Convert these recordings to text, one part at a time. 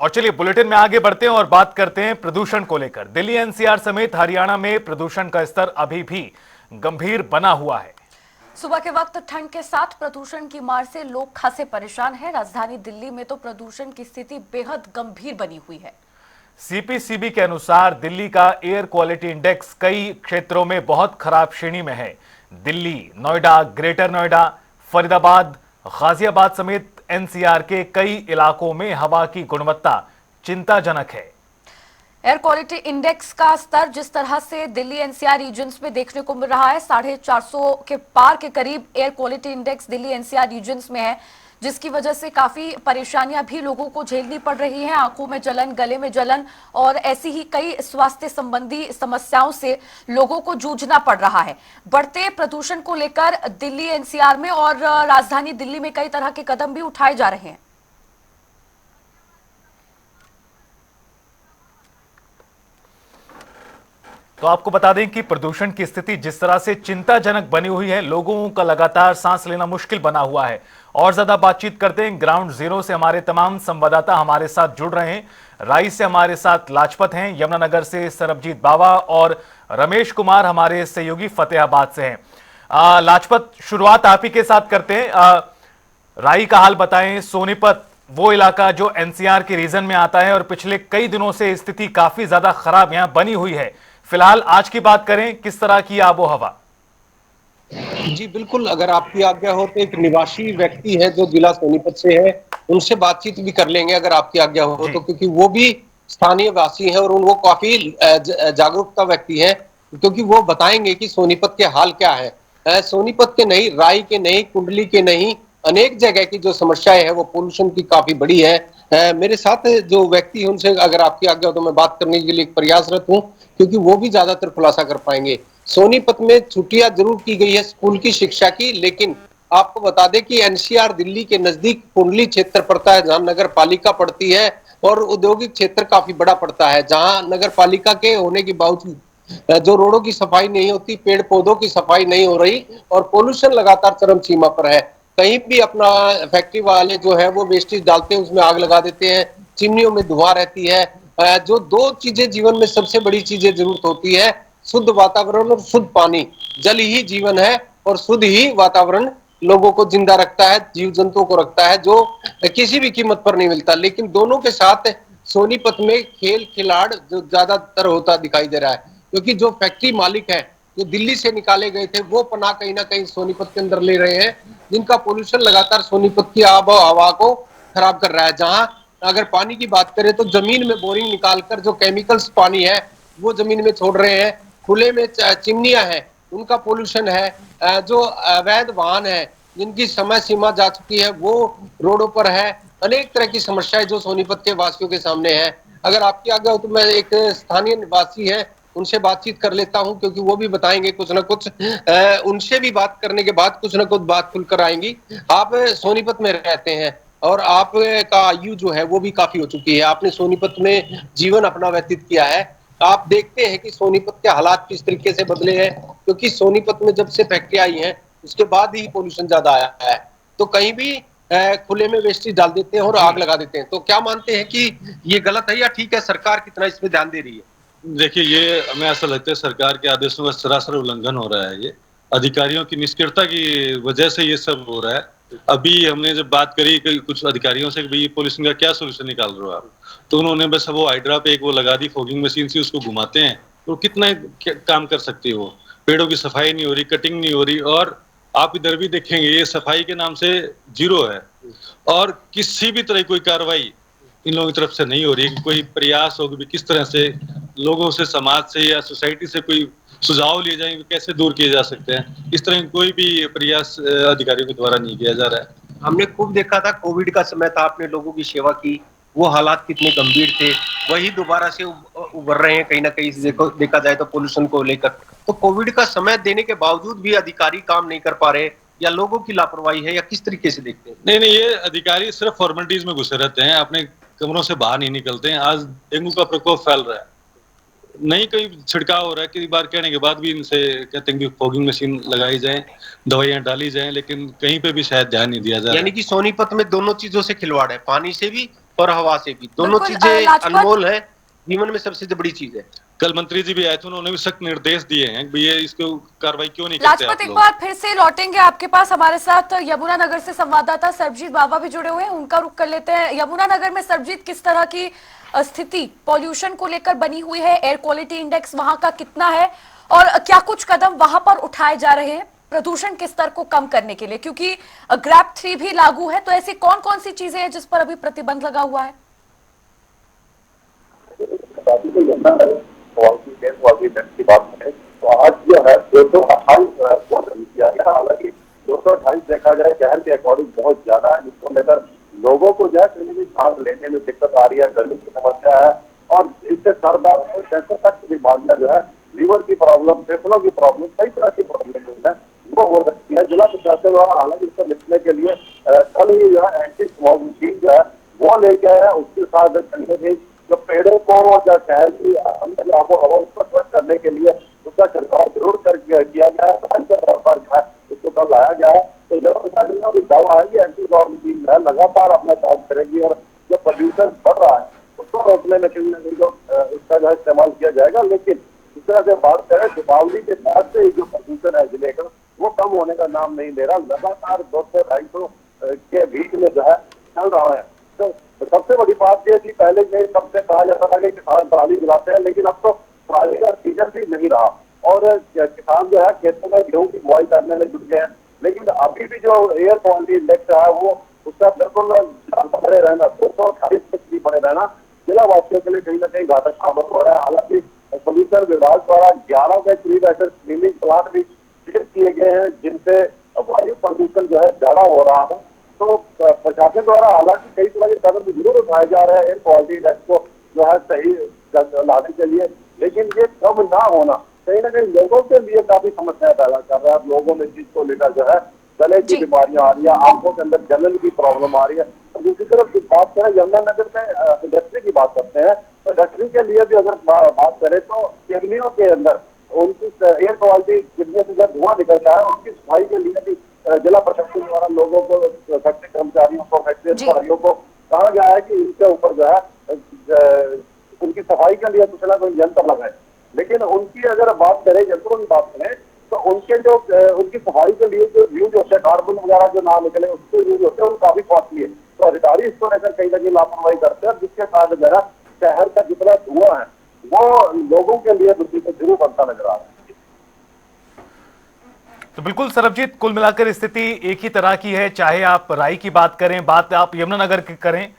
और चलिए बुलेटिन में आगे बढ़ते हैं और बात करते हैं प्रदूषण को लेकर। दिल्ली एनसीआर समेत हरियाणा में प्रदूषण का स्तर अभी भी गंभीर बना हुआ है। सुबह के वक्त ठंड के साथ प्रदूषण की मार से लोग खासे परेशान हैं। राजधानी दिल्ली में तो प्रदूषण की स्थिति बेहद गंभीर बनी हुई है। सीपीसीबी के अनुसार दिल्ली का एयर क्वालिटी इंडेक्स कई क्षेत्रों में बहुत खराब श्रेणी में है। दिल्ली, नोएडा, ग्रेटर नोएडा, फरीदाबाद, गाजियाबाद समेत एनसीआर के कई इलाकों में हवा की गुणवत्ता चिंताजनक है। एयर क्वालिटी इंडेक्स का स्तर जिस तरह से दिल्ली एनसीआर रीजन्स में देखने को मिल रहा है, 450 के पार के करीब air quality index Delhi NCR regions में है, जिसकी वजह से काफी परेशानियां भी लोगों को झेलनी पड़ रही हैं। आंखों में जलन, गले में जलन और ऐसी ही कई स्वास्थ्य संबंधी समस्याओं से लोगों को जूझना पड़ रहा है। बढ़ते प्रदूषण को लेकर दिल्ली एनसीआर में और राजधानी दिल्ली में कई तरह के कदम भी उठाए जा रहे हैं। तो आपको बता दें कि प्रदूषण की स्थिति जिस तरह से चिंताजनक बनी हुई है, लोगों का लगातार सांस लेना मुश्किल बना हुआ है। और ज्यादा बातचीत करते हैं ग्राउंड जीरो से। हमारे तमाम संवाददाता हमारे साथ जुड़ रहे हैं। राई से हमारे साथ लाजपत हैं, यमुनानगर से सरबजीत बावा और रमेश कुमार हमारे सहयोगी फतेहाबाद से हैं। लाजपत, शुरुआत आप ही के साथ करते हैं। राई का हाल बताएं। सोनीपत वो इलाका जो एनसीआर के रीजन में आता है और पिछले कई दिनों से स्थिति काफी ज्यादा खराब यहां बनी हुई है। फिलहाल आज की बात करें, किस तरह की आबो हवा? जी बिल्कुल, अगर आपकी आज्ञा हो तो एक निवासी व्यक्ति है जो जिला सोनीपत से है, उनसे बातचीत भी कर लेंगे अगर आपकी आज्ञा हो तो, क्योंकि वो भी स्थानीय वासी हैं और वो काफी जागरूकता व्यक्ति है, क्योंकि वो बताएंगे कि सोनीपत के हाल क्या है। सोनीपत के नहीं, राई के नहीं, कुंडली के नहीं, अनेक जगह की जो समस्याएं है वो पोल्यूशन की काफी बड़ी है। मेरे साथ जो व्यक्ति है उनसे अगर आपकी आज्ञा हो तो मैं बात करने के लिए प्रयासरत हूँ, क्योंकि वो भी ज्यादातर खुलासा कर पाएंगे। सोनीपत में छुट्टियां जरूर की गई है स्कूल की शिक्षा की, लेकिन आपको बता दें कि एनसीआर दिल्ली के नजदीक कुंडली क्षेत्र पड़ता है जहां नगर पालिका पड़ती है, और औद्योगिक क्षेत्र काफी बड़ा पड़ता है जहां नगर पालिका के होने के बावजूद जो रोडों की सफाई नहीं होती, पेड़ पौधों की सफाई नहीं हो रही और पोल्यूशन लगातार चरम सीमा पर है। कहीं भी अपना फैक्ट्री वाले जो है वो वेस्टेज डालते हैं, उसमें आग लगा देते हैं, चिमनियों में धुआं रहती है। जो दो चीजें जीवन में सबसे बड़ी चीजें जरूरत होती है, शुद्ध वातावरण और शुद्ध पानी। जल ही जीवन है और शुद्ध ही वातावरण लोगों को जिंदा रखता है, जीव जंतुओं को रखता है, जो किसी भी कीमत पर नहीं मिलता। लेकिन दोनों के साथ सोनीपत में खेल खिलाड़ जो ज्यादातर होता दिखाई दे रहा है, क्योंकि जो फैक्ट्री मालिक है जो दिल्ली से निकाले गए थे वो पनाह कहीं ना कहीं सोनीपत के अंदर ले रहे हैं, जिनका पोल्यूशन लगातार सोनीपत की आब हवा को खराब कर रहा है। जहां अगर पानी की बात करें तो जमीन में बोरिंग निकालकर जो केमिकल्स पानी है वो जमीन में छोड़ रहे हैं। खुले में चिमनियां हैं, उनका पोल्यूशन है। जो अवैध वाहन है जिनकी समय सीमा जा चुकी है वो रोडों पर है। अनेक तरह की समस्याएं जो सोनीपत के वासियों के सामने है। अगर आपकी आज्ञा हो तो मैं एक स्थानीय निवासी है उनसे बातचीत कर लेता हूं, क्योंकि वो भी बताएंगे कुछ ना कुछ। उनसे भी बात करने के बाद कुछ ना कुछ बात खुलकर आएंगी। आप सोनीपत में रहते हैं और आपका आयु जो है वो भी काफी हो चुकी है, आपने सोनीपत में जीवन अपना व्यतीत किया है। आप देखते हैं कि सोनीपत के हालात किस तरीके से बदले हैं, क्योंकि सोनीपत में जब से फैक्ट्री आई है उसके बाद ही पोल्यूशन ज्यादा आया है। तो कहीं भी खुले में वेस्टेज डाल देते हैं और आग लगा देते हैं। तो क्या मानते हैं कि ये गलत है या ठीक है? सरकार कितना इसमें ध्यान दे रही है? देखिए, ये हमें ऐसा लगता है सरकार के आदेशों का सरासर उल्लंघन हो रहा है। ये अधिकारियों की निष्क्रियता की वजह से ये सब हो रहा है। अभी हमने जब बात करी कुछ अधिकारियों से कि भाई पोल्यूशन का क्या सोल्यूशन निकाल रहे हो आप, तो उन्होंने बस वो हाइड्रा पे एक वो लगा दी, फॉगिंग मशीन से उसको घुमाते हैं, तो कितना काम कर सकती है वो। पेड़ों की सफाई नहीं हो रही, कटिंग नहीं हो रही, और आप इधर भी देखेंगे ये सफाई के नाम से जीरो है और किसी भी तरह कोई कार्रवाई इन लोगों की तरफ से नहीं हो रही है। कोई प्रयास हो कि किस तरह से लोगों से, समाज से या सोसाइटी से कोई सुझाव लिए जाएंगे, कैसे दूर किए जा सकते हैं, इस तरह कोई भी प्रयास अधिकारियों के द्वारा नहीं किया जा रहा है। हमने खूब देखा था, कोविड का समय था, आपने लोगों की सेवा की, वो हालात कितने गंभीर थे, वही दोबारा से उभर रहे हैं कहीं ना कहीं से देखा जाए तो पोल्यूशन को लेकर। तो कोविड का समय देने के बावजूद भी अधिकारी काम नहीं कर पा रहे, या लोगों की लापरवाही है, या किस तरीके से देखते हैं? नहीं, ये अधिकारी सिर्फ फॉर्मेलिटीज में घुसे रहते हैं, अपने कमरों से बाहर नहीं निकलते हैं। आज डेंगू का प्रकोप फैल रहा है, नहीं कहीं छिड़काव हो रहा है, कई बार कहने के बाद भी इनसे कहते हैं कि फॉगिंग मशीन लगाई जाए, दवाइयां डाली जाएं, लेकिन कहीं पे भी शायद ध्यान नहीं दिया जा रहा। यानी कि सोनीपत में दोनों चीजों से खिलवाड़ है, पानी से भी और हवा से भी। दोनों बिल्कुल, चीजें लाजपत अनमोल है, जीवन में सबसे बड़ी चीज है। कल मंत्री जी भी आए थे, उन्होंने भी सख्त निर्देश दिए हैं कि ये इसको कार्रवाई क्यों नहीं करते लाजपत आप एक लोग। बार फिर से लौटेंगे आपके पास। हमारे साथ यमुनानगर से संवाददाता सरबजीत बाबा भी जुड़े हुए हैं, उनका रुख कर लेते हैं। यमुनानगर में सरबजीत, किस तरह की स्थिति पॉल्यूशन को लेकर बनी हुई है? एयर क्वालिटी इंडेक्स वहां का कितना है और क्या कुछ कदम वहां पर उठाए जा रहे हैं प्रदूषण के स्तर को कम करने के लिए? क्योंकि ग्रैप 3 भी लागू है, तो ऐसी कौन कौन सी चीजें हैं जिस पर अभी प्रतिबंध लगा हुआ है? की बात करें तो आज जो है 228 किया गया। हालांकि 228 देखा जाए शहर के अकॉर्डिंग बहुत ज्यादा है, जिसको लेकर लोगों को जो है कहीं भी सांस लेने में दिक्कत आ रही है, गर्मी की समस्या है और इससे सर दर्द और कैंसर तक की बीमारियां जो है, लीवर की प्रॉब्लम, फेफड़ों की प्रॉब्लम, कई तरह की प्रॉब्लम जो है वो हो सकती है। जिला प्रशासन द्वारा हालांकि इसको निपटने के लिए कल ही जो है एंटी स्मॉग मशीन जो है वो लेके आया। उसके साथ कहीं भी जो पेड़ों को या शहर की आबो हवा को स्वच्छ करने के लिए उसका छिड़काव जरूर किया गया है। के तौर पर जो है उसको कल लाया गया है। तो जिला प्रशासन का भी दावा है कि एंटी स्मॉग मशीन जो है लगातार अपना काम करेगी और जो पोल्यूशन बढ़ रहा है उसको रोकने में कहीं ना कहीं जो उसका जो है इस्तेमाल किया जाएगा। लेकिन इस तरह से बात करें दीपावली के बाद से जो प्रदूषण है जिले का वो कम होने का नाम नहीं ले रहा। लगातार 200-250 के बीच में जो है चल रहा है। तो सबसे बड़ी बात यह थी, पहले में सबसे कहा जाता था कि किसान पराली जलाते हैं, लेकिन अब तो पराली का सीजन भी नहीं रहा और किसान जो है खेतों में गेहूं की बुआई करने में जुट गए हैं। लेकिन अभी भी जो एयर क्वालिटी इंडेक्स है वो उसका बिल्कुल बने रहना, 228 तक भी बने रहना जिला वासियों के लिए कहीं ना कहीं घातक साबित हो रहा है। हालांकि पोल्यूशन विभाग द्वारा 11 के करीब ऐसे स्क्रीनिंग प्लांट भी किए गए हैं जिनसे वायु प्रदूषण जो है ज्यादा हो रहा है। तो प्रशासन द्वारा हालांकि कई तरह के कदम जरूर उठाए जा रहे हैं एयर क्वालिटी इंडेक्स को जो है सही लाने के लिए, लेकिन ये कम ना होना कहीं ना कहीं लोगों के लिए काफी समस्या पैदा कर रहा है। लोगों में चीज को लेकर जो है गले की बीमारियां आ रही है, आंखों के अंदर जलन की प्रॉब्लम आ रही है। तो दूसरी तरफ बात करें यमुनानगर में इंडस्ट्री की बात करते हैं तो इंडस्ट्री के लिए भी अगर बात करें तो चिमनियों के अंदर उनकी एयर क्वालिटी चिमनियों से जब धुआं निकलता है उसकी सफाई के लिए भी जिला प्रशासन द्वारा लोगों को, फैक्ट्री कर्मचारियों को, फैक्ट्री अधिकारियों को कहा गया है कि इनके ऊपर जो है उनकी सफाई के लिए कुछ ना कोई यंत्र लगाए। लेकिन उनकी अगर बात करें, यंत्रों की बात करें तो उनके जो उनकी सफाई के लिए जो यूज होते हैं, कार्बन वगैरह जो ना निकले उसके यूज होते हैं वो काफी कॉस्टली है। तो अधिकारी इसको लेकर कहीं ना कहीं लापरवाही करते हैं, जिसके कारण जो है शहर का जितना धुआं है वो लोगों के लिए जरूर बनता नजर आ रहा है। तो बिल्कुल सरबजीत, कुल मिलाकर स्थिति एक ही तरह की है, चाहे आप राई की बात करें, बात आप यमुनानगर की करें।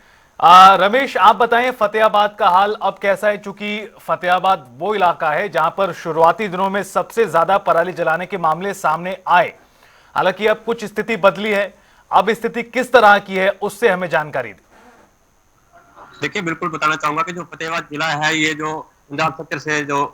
रमेश, आप बताएं फतेहाबाद का हाल अब कैसा है? चूंकि फतेहाबाद वो इलाका है जहां पर शुरुआती दिनों में सबसे ज्यादा पराली जलाने के मामले सामने आए। हालांकि अब कुछ स्थिति बदली है, अब स्थिति किस तरह की है उससे हमें जानकारी दी। देखिए, बिल्कुल बताना चाहूंगा कि जो फतेहाबाद जिला है ये जो पंजाब सेक्टर से जो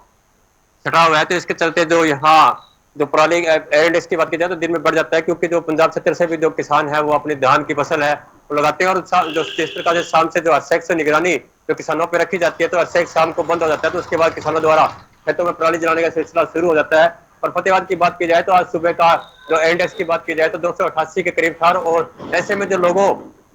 सटा हुआ है, तो इसके चलते जो यहाँ जो पराली एयर इंडेक्स की बात की जाए तो दिन में बढ़ जाता है, क्योंकि जो पंजाब सेक्टर से भी जो किसान है वो अपनी धान की फसल है वो लगाते हैं और जो जिस प्रकार से शाम से जो अर्सेक से निगरानी जो किसानों पर रखी जाती है तो अर्सेक शाम को बंद हो जाता है, तो उसके बाद किसानों द्वारा खेतों में पराली जलाने का सिलसिला शुरू हो जाता है। और फतेहाबाद की बात की जाए तो आज सुबह का जो एयर इंडेक्स की बात की जाए तो 288 के करीब था और ऐसे में जो लोगों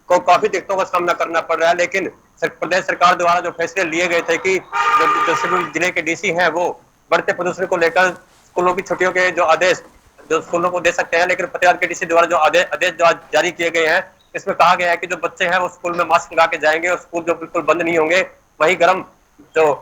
को काफी दिक्कतों का सामना करना पड़ रहा है। लेकिन प्रदेश सरकार द्वारा जो फैसले लिए गए थे कि जो जिले के डीसी हैं वो बढ़ते प्रदूषण को लेकर स्कूलों की छुट्टियों के जो आदेश जो स्कूलों को दे सकते हैं, लेकिन फतेहाबाद के डीसी द्वारा जो आदेश जो आज जारी किए गए हैं इसमें कहा गया है कि जो बच्चे हैं वो स्कूल में मास्क लगा के जाएंगे और स्कूल जो बिल्कुल बंद नहीं होंगे, वही गर्म जो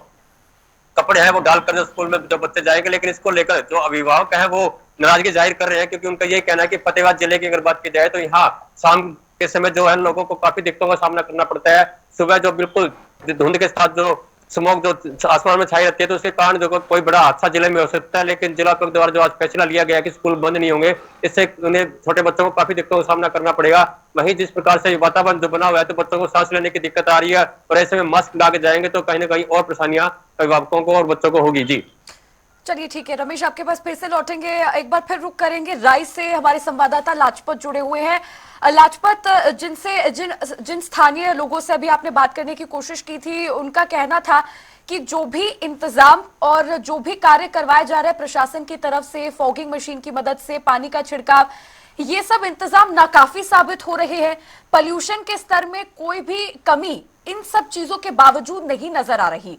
कपड़े हैं वो डालकर जो स्कूल में जो बच्चे जाएंगे। लेकिन इसको लेकर जो अभिभावक हैं वो नाराजगी जाहिर कर रहे हैं, क्योंकि उनका ये कहना है कि फतेहाबाद जिले की अगर बात की जाए तो यहाँ शाम के समय जो है लोगों को काफी दिक्कतों का सामना करना पड़ता है। सुबह जो बिल्कुल धुंध के साथ जो स्मोक जो आसमान में छाई रहती है तो उसके कारण जो कोई बड़ा हादसा जिले में हो सकता है। लेकिन जिला उपायुक्त द्वारा जो आज फैसला लिया गया कि स्कूल बंद नहीं होंगे, इससे उन्हें छोटे बच्चों को काफी दिक्कतों का सामना करना पड़ेगा। वहीं जिस प्रकार से वातावरण जो बना हुआ है तो बच्चों को सांस लेने की दिक्कत आ रही है और ऐसे में मास्क लगा के जाएंगे तो कहीं ना कहीं और परेशानियां अभिभावकों को और बच्चों को होगी। जी चलिए ठीक है रमेश, आपके पास फिर से लौटेंगे, एक बार फिर रुक करेंगे। राय से हमारे संवाददाता लाजपत जुड़े हुए हैं। लाजपत, जिन स्थानीय लोगों से अभी आपने बात करने की कोशिश की थी उनका कहना था कि जो भी इंतजाम और जो भी कार्य करवाए जा रहे हैं प्रशासन की तरफ से, फॉगिंग मशीन की मदद से पानी का छिड़काव, ये सब इंतजाम नाकाफी साबित हो रहे हैं। पोल्यूशन के स्तर में कोई भी कमी इन सब चीजों के बावजूद नहीं नजर आ रही।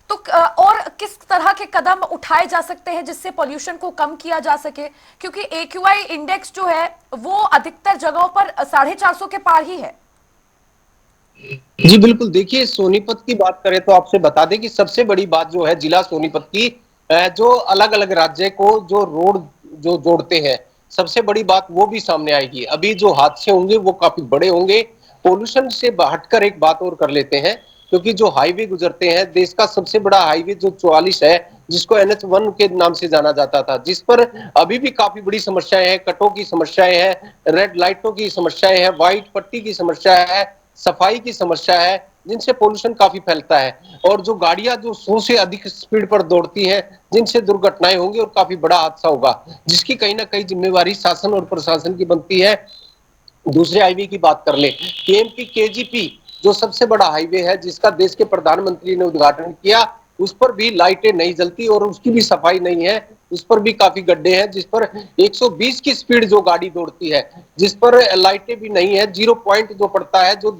तो और किस तरह के कदम उठाए जा सकते हैं जिससे पॉल्यूशन को कम किया जा सके, क्योंकि AQI इंडेक्स जो है वो अधिकतर जगहों पर 450 के पार ही है। जी बिल्कुल, देखिए सोनीपत की बात करें तो आपसे बता दें कि सबसे बड़ी बात जो है जिला सोनीपत की, जो अलग अलग राज्य को जो रोड जो जोड़ते हैं, सबसे बड़ी बात वो भी सामने आएगी। अभी जो हादसे होंगे वो काफी बड़े होंगे। पोल्यूशन से हटकर एक बात और कर लेते हैं, क्योंकि जो हाईवे गुजरते हैं, देश का सबसे बड़ा हाईवे जो 44 है, जिसको NH1 के नाम से जाना जाता था, जिस पर अभी भी काफी बड़ी समस्याएं हैं, कटों की समस्याएं हैं, रेड लाइटों की समस्याएं हैं, व्हाइट पट्टी की समस्या है, सफाई की समस्या है, जिनसे पोल्यूशन काफी फैलता है। और जो गाड़ियां जो 100 से अधिक स्पीड पर दौड़ती हैं, जिनसे दुर्घटनाएं होंगी और काफी बड़ा हादसा होगा, जिसकी कहीं ना कहीं जिम्मेवारी शासन और प्रशासन की बनती है। दूसरे हाईवे की बात कर ले, KMP KGP जो सबसे बड़ा हाईवे है, जिसका देश के प्रधानमंत्री ने उद्घाटन किया, उस पर भी लाइटें नहीं जलती और उसकी भी सफाई नहीं है। उस पर भी काफी गड्ढे हैं, जिस पर 120 की स्पीड जो गाड़ी दौड़ती है, जिस पर लाइटें भी नहीं है। 0 पॉइंट जो पड़ता है, जो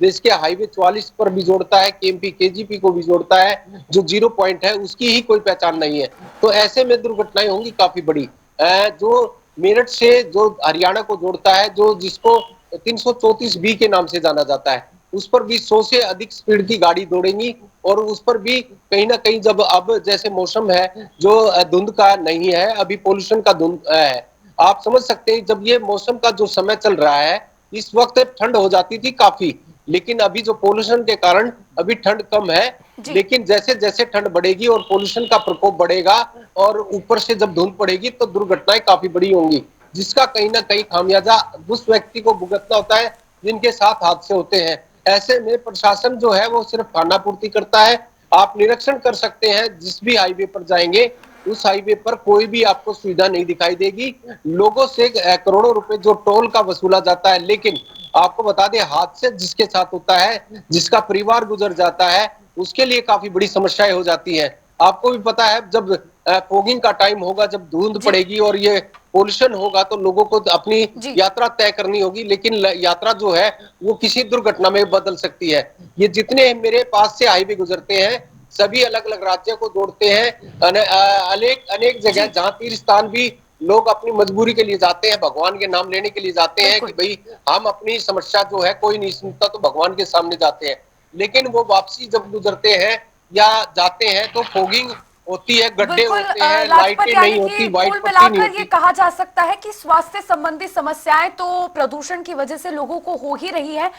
देश के हाईवे 44 पर भी जोड़ता है, KMP KGP को भी जोड़ता है, जो 0 पॉइंट है उसकी ही कोई पहचान नहीं है। तो ऐसे में दुर्घटनाएं होंगी काफी बड़ी। जो मेरठ से जो हरियाणा को जोड़ता है, जो जिसको 334B के नाम से जाना जाता है, उस पर भी 100 से अधिक स्पीड की गाड़ी दौड़ेंगी। और उस पर भी कहीं ना कहीं जब अब जैसे मौसम है जो धुंध का नहीं है, अभी पोल्यूशन का धुंध है, आप समझ सकते हैं। जब ये मौसम का जो समय चल रहा है, इस वक्त ठंड हो जाती थी काफी, लेकिन अभी जो पोल्यूशन के कारण अभी ठंड कम है। लेकिन जैसे जैसे ठंड बढ़ेगी और पोल्यूशन का प्रकोप बढ़ेगा और ऊपर से जब धुंध पड़ेगी, तो दुर्घटनाएं काफी बड़ी होंगी, जिसका कहीं ना कहीं खामियाजा उस व्यक्ति को भुगतना होता है जिनके साथ हादसे होते हैं। ऐसे में प्रशासन जो है वो सिर्फ खानापूर्ति करता है। आप निरीक्षण कर सकते हैं, जिस भी हाईवे पर जाएंगे, उस हाईवे पर कोई भी आपको सुविधा नहीं दिखाई देगी। लोगों से करोड़ों रुपए जो टोल का वसूला जाता है, लेकिन आपको बता दें, हादसे जिसके साथ होता है, जिसका परिवार गुजर जाता है, उसके लिए काफी बड़ी समस्याएं हो जाती हैं। आपको भी पता है, जब फॉगिंग का टाइम होगा, जब धुंध पड़ेगी और ये पोल्यूशन होगा, तो लोगों को अपनी यात्रा तय करनी होगी, लेकिन यात्रा जो है वो किसी दुर्घटना में बदल सकती है। ये जितने मेरे पास से हाईवे गुजरते हैं, सभी अलग अलग राज्य को जोड़ते हैं। अनेक जगह जहाँ तीर्थ स्थान भी लोग अपनी मजबूरी के लिए जाते हैं, भगवान के नाम लेने के लिए जाते हैं कि भाई हम अपनी समस्या जो है कोई नहीं सुनता, तो भगवान के सामने जाते हैं। लेकिन वो वापसी जब गुजरते हैं या जाते हैं, तो फॉगिंग होती है, गड्ढे होते हैं, लाइटें नहीं होती, व्हाइट पट्टी नहीं होती। ये कहा जा सकता है कि स्वास्थ्य संबंधी समस्याएं तो प्रदूषण की वजह से लोगों को हो ही रही है,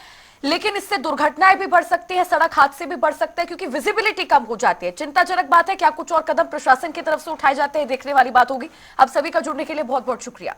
लेकिन इससे दुर्घटनाएं भी बढ़ सकती है, सड़क हादसे भी बढ़ सकते हैं, क्योंकि विजिबिलिटी कम हो जाती है। चिंताजनक बात है। क्या कुछ और कदम प्रशासन की तरफ से उठाए जाते हैं, देखने वाली बात होगी। आप सभी का जुड़ने के लिए बहुत बहुत शुक्रिया।